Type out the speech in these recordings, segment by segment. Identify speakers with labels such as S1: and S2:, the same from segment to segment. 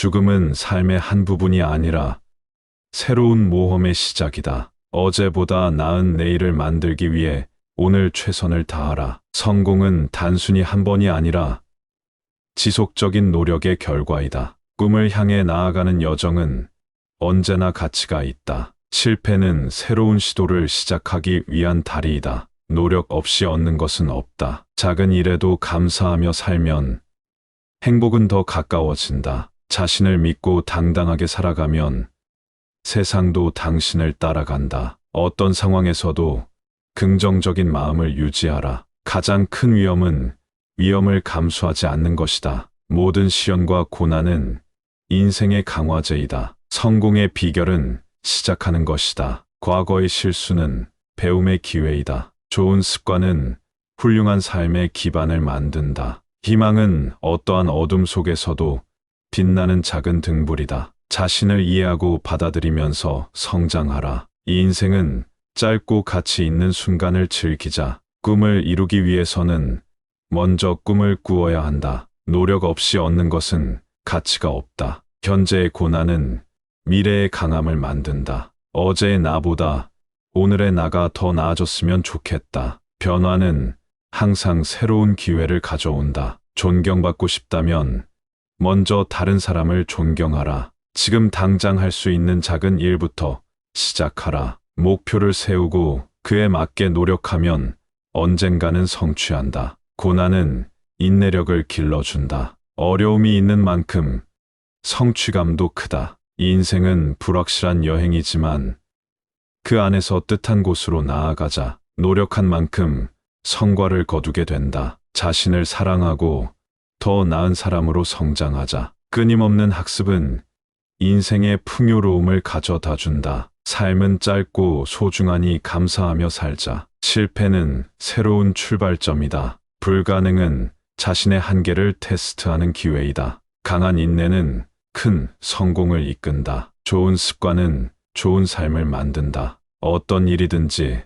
S1: 죽음은 삶의 한 부분이 아니라 새로운 모험의 시작이다. 어제보다 나은 내일을 만들기 위해 오늘 최선을 다하라. 성공은 단순히 한 번이 아니라 지속적인 노력의 결과이다. 꿈을 향해 나아가는 여정은 언제나 가치가 있다. 실패는 새로운 시도를 시작하기 위한 다리이다. 노력 없이 얻는 것은 없다. 작은 일에도 감사하며 살면 행복은 더 가까워진다. 자신을 믿고 당당하게 살아가면 세상도 당신을 따라간다. 어떤 상황에서도 긍정적인 마음을 유지하라. 가장 큰 위험은 위험을 감수하지 않는 것이다. 모든 시련과 고난은 인생의 강화제이다. 성공의 비결은 시작하는 것이다. 과거의 실수는 배움의 기회이다. 좋은 습관은 훌륭한 삶의 기반을 만든다. 희망은 어떠한 어둠 속에서도 빛나는 작은 등불이다. 자신을 이해하고 받아들이면서 성장하라. 이 인생은 짧고 가치 있는 순간을 즐기자. 꿈을 이루기 위해서는 먼저 꿈을 꾸어야 한다. 노력 없이 얻는 것은 가치가 없다. 현재의 고난은 미래의 강함을 만든다. 어제의 나보다 오늘의 나가 더 나아졌으면 좋겠다. 변화는 항상 새로운 기회를 가져온다. 존경받고 싶다면 먼저 다른 사람을 존경하라. 지금 당장 할 수 있는 작은 일부터 시작하라. 목표를 세우고 그에 맞게 노력하면 언젠가는 성취한다. 고난은 인내력을 길러준다. 어려움이 있는 만큼 성취감도 크다. 이 인생은 불확실한 여행이지만 그 안에서 뜻한 곳으로 나아가자. 노력한 만큼 성과를 거두게 된다. 자신을 사랑하고 더 나은 사람으로 성장하자. 끊임없는 학습은 인생의 풍요로움을 가져다 준다. 삶은 짧고 소중하니 감사하며 살자. 실패는 새로운 출발점이다. 불가능은 자신의 한계를 테스트하는 기회이다. 강한 인내는 큰 성공을 이끈다. 좋은 습관은 좋은 삶을 만든다. 어떤 일이든지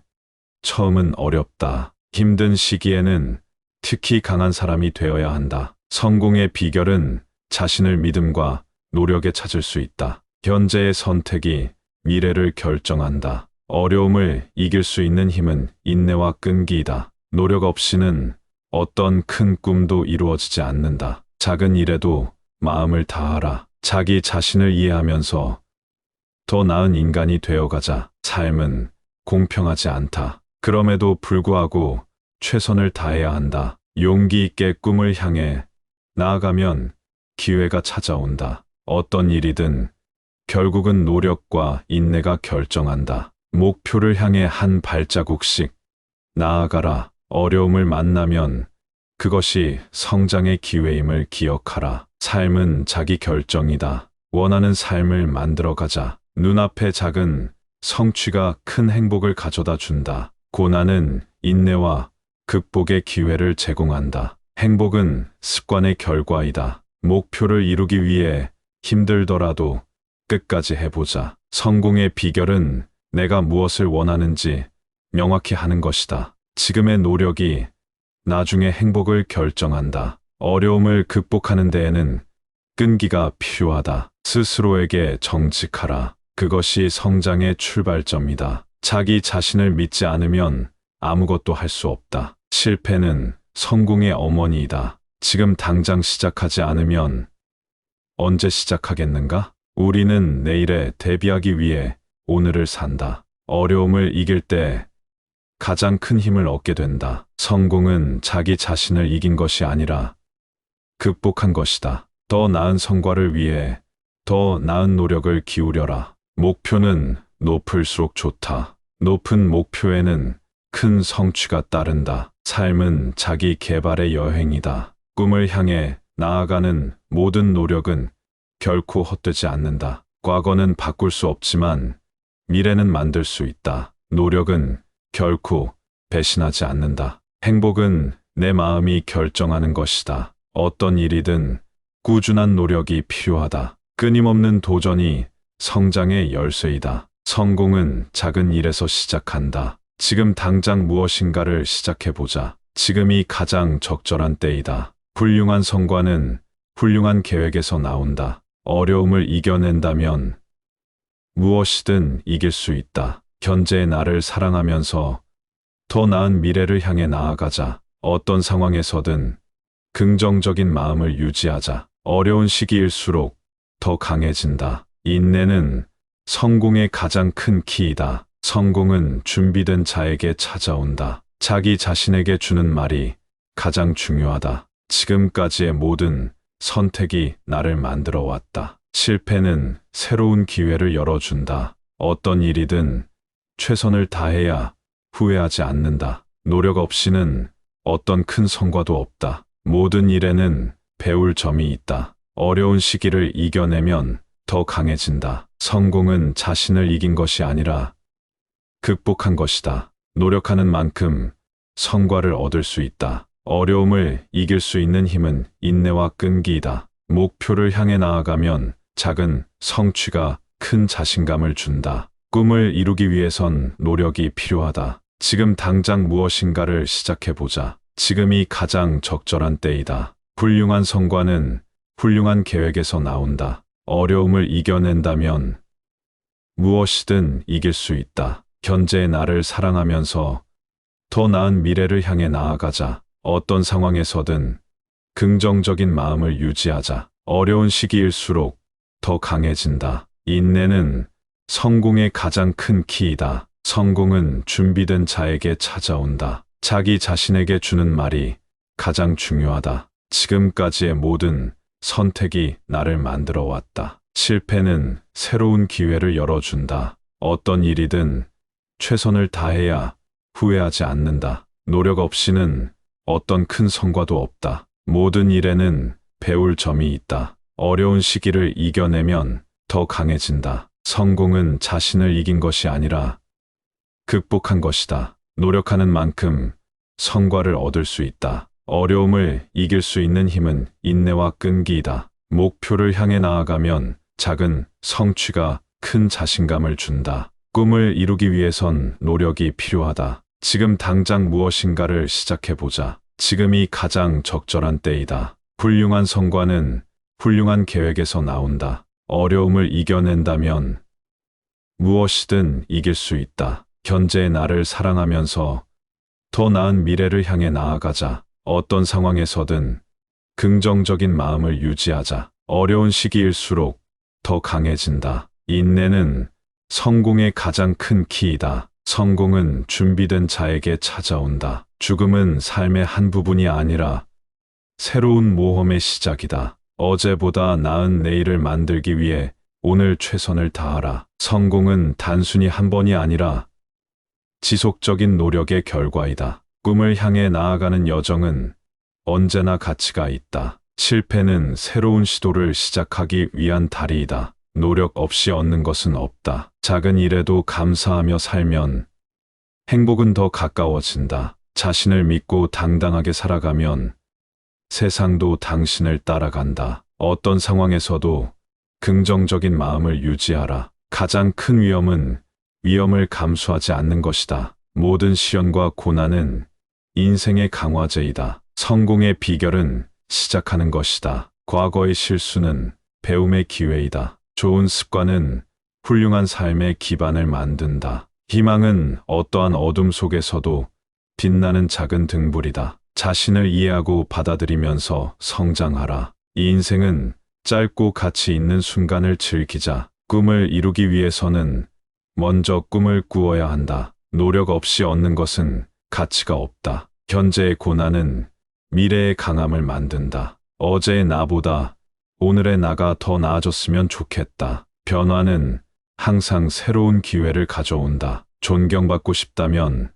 S1: 처음은 어렵다. 힘든 시기에는 특히 강한 사람이 되어야 한다. 성공의 비결은 자신을 믿음과 노력에 찾을 수 있다. 현재의 선택이 미래를 결정한다. 어려움을 이길 수 있는 힘은 인내와 끈기이다. 노력 없이는 어떤 큰 꿈도 이루어지지 않는다. 작은 일에도 마음을 다하라. 자기 자신을 이해하면서 더 나은 인간이 되어가자. 삶은 공평하지 않다. 그럼에도 불구하고 최선을 다해야 한다. 용기 있게 꿈을 향해 나아가면 기회가 찾아온다. 어떤 일이든 결국은 노력과 인내가 결정한다. 목표를 향해 한 발자국씩 나아가라. 어려움을 만나면 그것이 성장의 기회임을 기억하라. 삶은 자기 결정이다. 원하는 삶을 만들어가자. 눈앞의 작은 성취가 큰 행복을 가져다 준다. 고난은 인내와 극복의 기회를 제공한다. 행복은 습관의 결과이다. 목표를 이루기 위해 힘들더라도 끝까지 해보자. 성공의 비결은 내가 무엇을 원하는지 명확히 하는 것이다. 지금의 노력이 나중에 행복을 결정한다. 어려움을 극복하는 데에는 끈기가 필요하다. 스스로에게 정직하라. 그것이 성장의 출발점이다. 자기 자신을 믿지 않으면 아무것도 할 수 없다. 실패는 성공의 어머니이다. 지금 당장 시작하지 않으면 언제 시작하겠는가? 우리는 내일에 대비하기 위해 오늘을 산다. 어려움을 이길 때 가장 큰 힘을 얻게 된다. 성공은 자기 자신을 이긴 것이 아니라 극복한 것이다. 더 나은 성과를 위해 더 나은 노력을 기울여라. 목표는 높을수록 좋다. 높은 목표에는 큰 성취가 따른다. 삶은 자기 개발의 여행이다. 꿈을 향해 나아가는 모든 노력은 결코 헛되지 않는다. 과거는 바꿀 수 없지만 미래는 만들 수 있다. 노력은 결코 배신하지 않는다. 행복은 내 마음이 결정하는 것이다. 어떤 일이든 꾸준한 노력이 필요하다. 끊임없는 도전이 성장의 열쇠이다. 성공은 작은 일에서 시작한다. 지금 당장 무엇인가를 시작해보자. 지금이 가장 적절한 때이다. 훌륭한 성과는 훌륭한 계획에서 나온다. 어려움을 이겨낸다면 무엇이든 이길 수 있다. 현재의 나를 사랑하면서 더 나은 미래를 향해 나아가자. 어떤 상황에서든 긍정적인 마음을 유지하자. 어려운 시기일수록 더 강해진다. 인내는 성공의 가장 큰 키이다. 성공은 준비된 자에게 찾아온다. 자기 자신에게 주는 말이 가장 중요하다. 지금까지의 모든 선택이 나를 만들어 왔다. 실패는 새로운 기회를 열어준다. 어떤 일이든 최선을 다해야 후회하지 않는다. 노력 없이는 어떤 큰 성과도 없다. 모든 일에는 배울 점이 있다. 어려운 시기를 이겨내면 더 강해진다. 성공은 자신을 이긴 것이 아니라 극복한 것이다. 노력하는 만큼 성과를 얻을 수 있다. 어려움을 이길 수 있는 힘은 인내와 끈기이다. 목표를 향해 나아가면 작은 성취가 큰 자신감을 준다. 꿈을 이루기 위해선 노력이 필요하다. 지금 당장 무엇인가를 시작해보자. 지금이 가장 적절한 때이다. 훌륭한 성과는 훌륭한 계획에서 나온다. 어려움을 이겨낸다면 무엇이든 이길 수 있다. 현재의 나를 사랑하면서 더 나은 미래를 향해 나아가자. 어떤 상황에서든 긍정적인 마음을 유지하자. 어려운 시기일수록 더 강해진다. 인내는 성공의 가장 큰 키이다. 성공은 준비된 자에게 찾아온다. 자기 자신에게 주는 말이 가장 중요하다. 지금까지의 모든 선택이 나를 만들어 왔다. 실패는 새로운 기회를 열어준다. 어떤 일이든 최선을 다해야 후회하지 않는다. 노력 없이는 어떤 큰 성과도 없다. 모든 일에는 배울 점이 있다. 어려운 시기를 이겨내면 더 강해진다. 성공은 자신을 이긴 것이 아니라 극복한 것이다. 노력하는 만큼 성과를 얻을 수 있다. 어려움을 이길 수 있는 힘은 인내와 끈기이다. 목표를 향해 나아가면 작은 성취가 큰 자신감을 준다. 꿈을 이루기 위해선 노력이 필요하다. 지금 당장 무엇인가를 시작해보자. 지금이 가장 적절한 때이다. 훌륭한 성과는 훌륭한 계획에서 나온다. 어려움을 이겨낸다면 무엇이든 이길 수 있다. 현재의 나를 사랑하면서 더 나은 미래를 향해 나아가자. 어떤 상황에서든 긍정적인 마음을 유지하자. 어려운 시기일수록 더 강해진다. 인내는 성공의 가장 큰 키이다. 성공은 준비된 자에게 찾아온다. 죽음은 삶의 한 부분이 아니라 새로운 모험의 시작이다. 어제보다 나은 내일을 만들기 위해 오늘 최선을 다하라. 성공은 단순히 한 번이 아니라 지속적인 노력의 결과이다. 꿈을 향해 나아가는 여정은 언제나 가치가 있다. 실패는 새로운 시도를 시작하기 위한 다리이다. 노력 없이 얻는 것은 없다. 작은 일에도 감사하며 살면 행복은 더 가까워진다. 자신을 믿고 당당하게 살아가면 세상도 당신을 따라간다. 어떤 상황에서도 긍정적인 마음을 유지하라. 가장 큰 위험은 위험을 감수하지 않는 것이다. 모든 시련과 고난은 인생의 강화제이다. 성공의 비결은 시작하는 것이다. 과거의 실수는 배움의 기회이다. 좋은 습관은 훌륭한 삶의 기반을 만든다. 희망은 어떠한 어둠 속에서도 빛나는 작은 등불이다. 자신을 이해하고 받아들이면서 성장하라. 이 인생은 짧고 가치 있는 순간을 즐기자. 꿈을 이루기 위해서는 먼저 꿈을 꾸어야 한다. 노력 없이 얻는 것은 가치가 없다. 현재의 고난은 미래의 강함을 만든다. 어제의 나보다 오늘의 나가 더 나아졌으면 좋겠다. 변화는 항상 새로운 기회를 가져온다. 존경받고 싶다면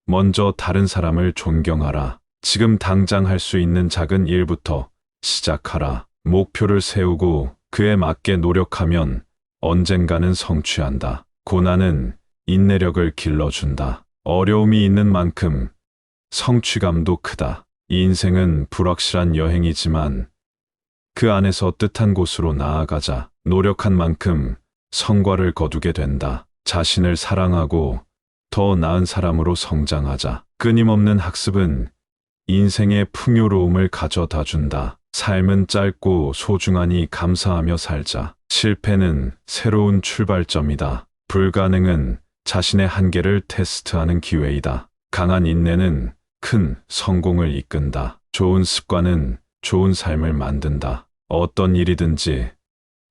S1: 먼저 다른 사람을 존경하라. 지금 당장 할 수 있는 작은 일부터 시작하라. 목표를 세우고 그에 맞게 노력하면 언젠가는 성취한다. 고난은 인내력을 길러준다. 어려움이 있는 만큼 성취감도 크다. 이 인생은 불확실한 여행이지만 그 안에서 뜻한 곳으로 나아가자. 노력한 만큼 성과를 거두게 된다. 자신을 사랑하고 더 나은 사람으로 성장하자. 끊임없는 학습은 인생의 풍요로움을 가져다 준다. 삶은 짧고 소중하니 감사하며 살자. 실패는 새로운 출발점이다. 불가능은 자신의 한계를 테스트하는 기회이다. 강한 인내는 큰 성공을 이끈다. 좋은 습관은 좋은 삶을 만든다. 어떤 일이든지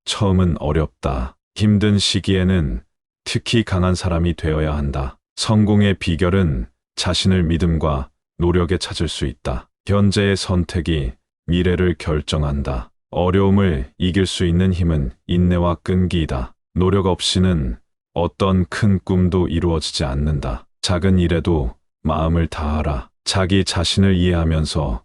S1: 처음은 어렵다. 힘든 시기에는 특히 강한 사람이 되어야 한다. 성공의 비결은 자신을 믿음과 노력에 찾을 수 있다. 현재의 선택이 미래를 결정한다. 어려움을 이길 수 있는 힘은 인내와 끈기이다. 노력 없이는 어떤 큰 꿈도 이루어지지 않는다. 작은 일에도 마음을 다하라. 자기 자신을 이해하면서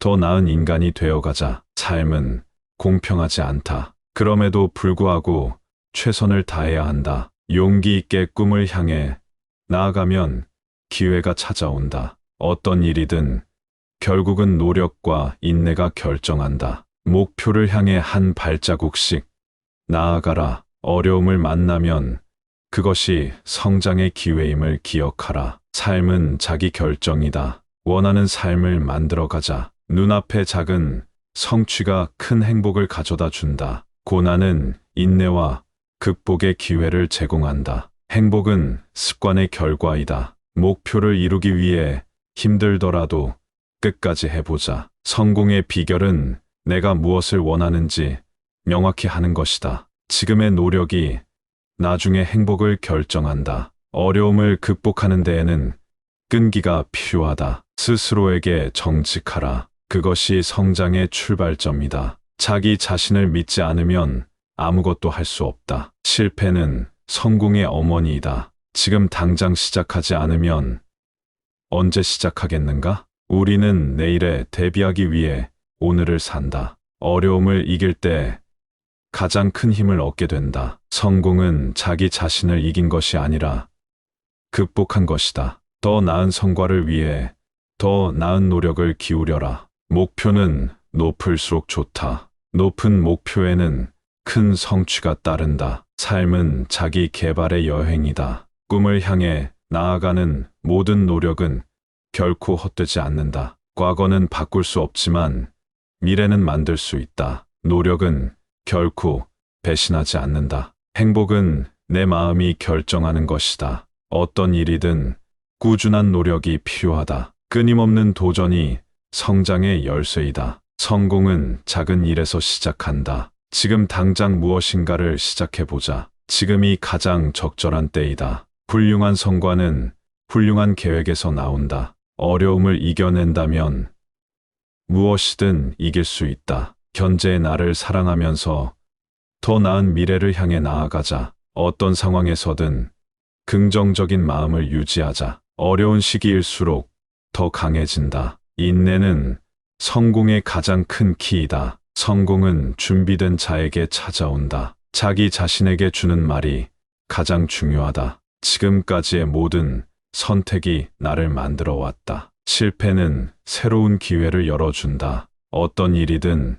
S1: 더 나은 인간이 되어가자. 삶은 공평하지 않다. 그럼에도 불구하고 최선을 다해야 한다. 용기 있게 꿈을 향해 나아가면 기회가 찾아온다. 어떤 일이든 결국은 노력과 인내가 결정한다. 목표를 향해 한 발자국씩 나아가라. 어려움을 만나면 그것이 성장의 기회임을 기억하라. 삶은 자기 결정이다. 원하는 삶을 만들어가자. 눈앞의 작은 성취가 큰 행복을 가져다 준다. 고난은 인내와 극복의 기회를 제공한다. 행복은 습관의 결과이다. 목표를 이루기 위해 힘들더라도 끝까지 해보자. 성공의 비결은 내가 무엇을 원하는지 명확히 하는 것이다. 지금의 노력이 나중에 행복을 결정한다. 어려움을 극복하는 데에는 끈기가 필요하다. 스스로에게 정직하라. 그것이 성장의 출발점이다. 자기 자신을 믿지 않으면 아무것도 할 수 없다. 실패는 성공의 어머니이다. 지금 당장 시작하지 않으면 언제 시작하겠는가? 우리는 내일에 대비하기 위해 오늘을 산다. 어려움을 이길 때 가장 큰 힘을 얻게 된다. 성공은 자기 자신을 이긴 것이 아니라 극복한 것이다. 더 나은 성과를 위해 더 나은 노력을 기울여라. 목표는 높을수록 좋다. 높은 목표에는 큰 성취가 따른다. 삶은 자기 개발의 여행이다. 꿈을 향해 나아가는 모든 노력은 결코 헛되지 않는다. 과거는 바꿀 수 없지만 미래는 만들 수 있다. 노력은 결코 배신하지 않는다. 행복은 내 마음이 결정하는 것이다. 어떤 일이든 꾸준한 노력이 필요하다. 끊임없는 도전이 성장의 열쇠이다. 성공은 작은 일에서 시작한다. 지금 당장 무엇인가를 시작해보자. 지금이 가장 적절한 때이다. 훌륭한 성과는 훌륭한 계획에서 나온다. 어려움을 이겨낸다면 무엇이든 이길 수 있다. 현재의 나를 사랑하면서 더 나은 미래를 향해 나아가자. 어떤 상황에서든 긍정적인 마음을 유지하자. 어려운 시기일수록 더 강해진다. 인내는 성공의 가장 큰 키이다. 성공은 준비된 자에게 찾아온다. 자기 자신에게 주는 말이 가장 중요하다. 지금까지의 모든 선택이 나를 만들어 왔다. 실패는 새로운 기회를 열어준다. 어떤 일이든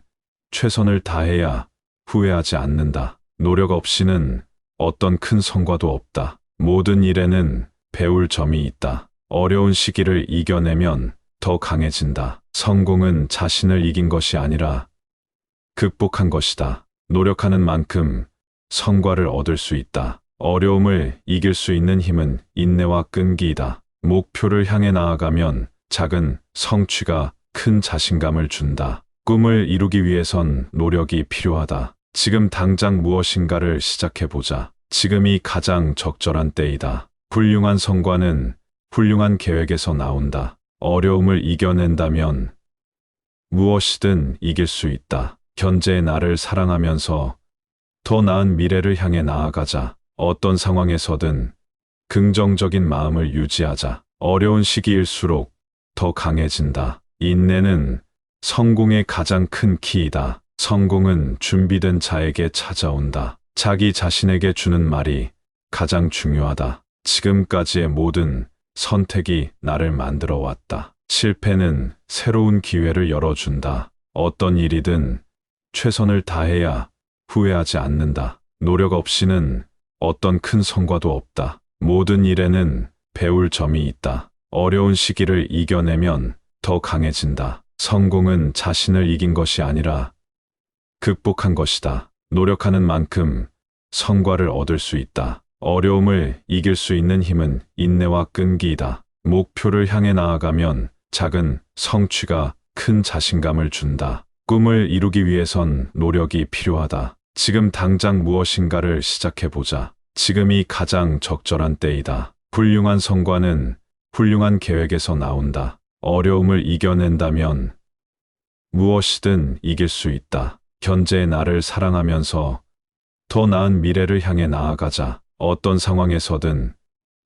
S1: 최선을 다해야 후회하지 않는다. 노력 없이는 어떤 큰 성과도 없다. 모든 일에는 배울 점이 있다. 어려운 시기를 이겨내면 더 강해진다. 성공은 자신을 이긴 것이 아니라 극복한 것이다. 노력하는 만큼 성과를 얻을 수 있다. 어려움을 이길 수 있는 힘은 인내와 끈기이다. 목표를 향해 나아가면 작은 성취가 큰 자신감을 준다. 꿈을 이루기 위해선 노력이 필요하다. 지금 당장 무엇인가를 시작해보자. 지금이 가장 적절한 때이다. 훌륭한 성과는 훌륭한 계획에서 나온다. 어려움을 이겨낸다면 무엇이든 이길 수 있다. 현재의 나를 사랑하면서 더 나은 미래를 향해 나아가자. 어떤 상황에서든 긍정적인 마음을 유지하자. 어려운 시기일수록 더 강해진다. 인내는 성공의 가장 큰 키이다. 성공은 준비된 자에게 찾아온다. 자기 자신에게 주는 말이 가장 중요하다. 지금까지의 모든 선택이 나를 만들어 왔다. 실패는 새로운 기회를 열어준다. 어떤 일이든 최선을 다해야 후회하지 않는다. 노력 없이는 어떤 큰 성과도 없다. 모든 일에는 배울 점이 있다. 어려운 시기를 이겨내면 더 강해진다. 성공은 자신을 이긴 것이 아니라 극복한 것이다. 노력하는 만큼 성과를 얻을 수 있다. 어려움을 이길 수 있는 힘은 인내와 끈기이다. 목표를 향해 나아가면 작은 성취가 큰 자신감을 준다. 꿈을 이루기 위해선 노력이 필요하다. 지금 당장 무엇인가를 시작해보자. 지금이 가장 적절한 때이다. 훌륭한 성과는 훌륭한 계획에서 나온다. 어려움을 이겨낸다면 무엇이든 이길 수 있다. 현재의 나를 사랑하면서 더 나은 미래를 향해 나아가자. 어떤 상황에서든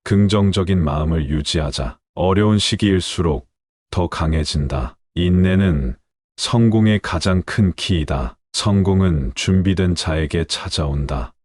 S1: 긍정적인 마음을 유지하자. 어려운 시기일수록 더 강해진다. 인내는 성공의 가장 큰 키이다. 성공은 준비된 자에게 찾아온다.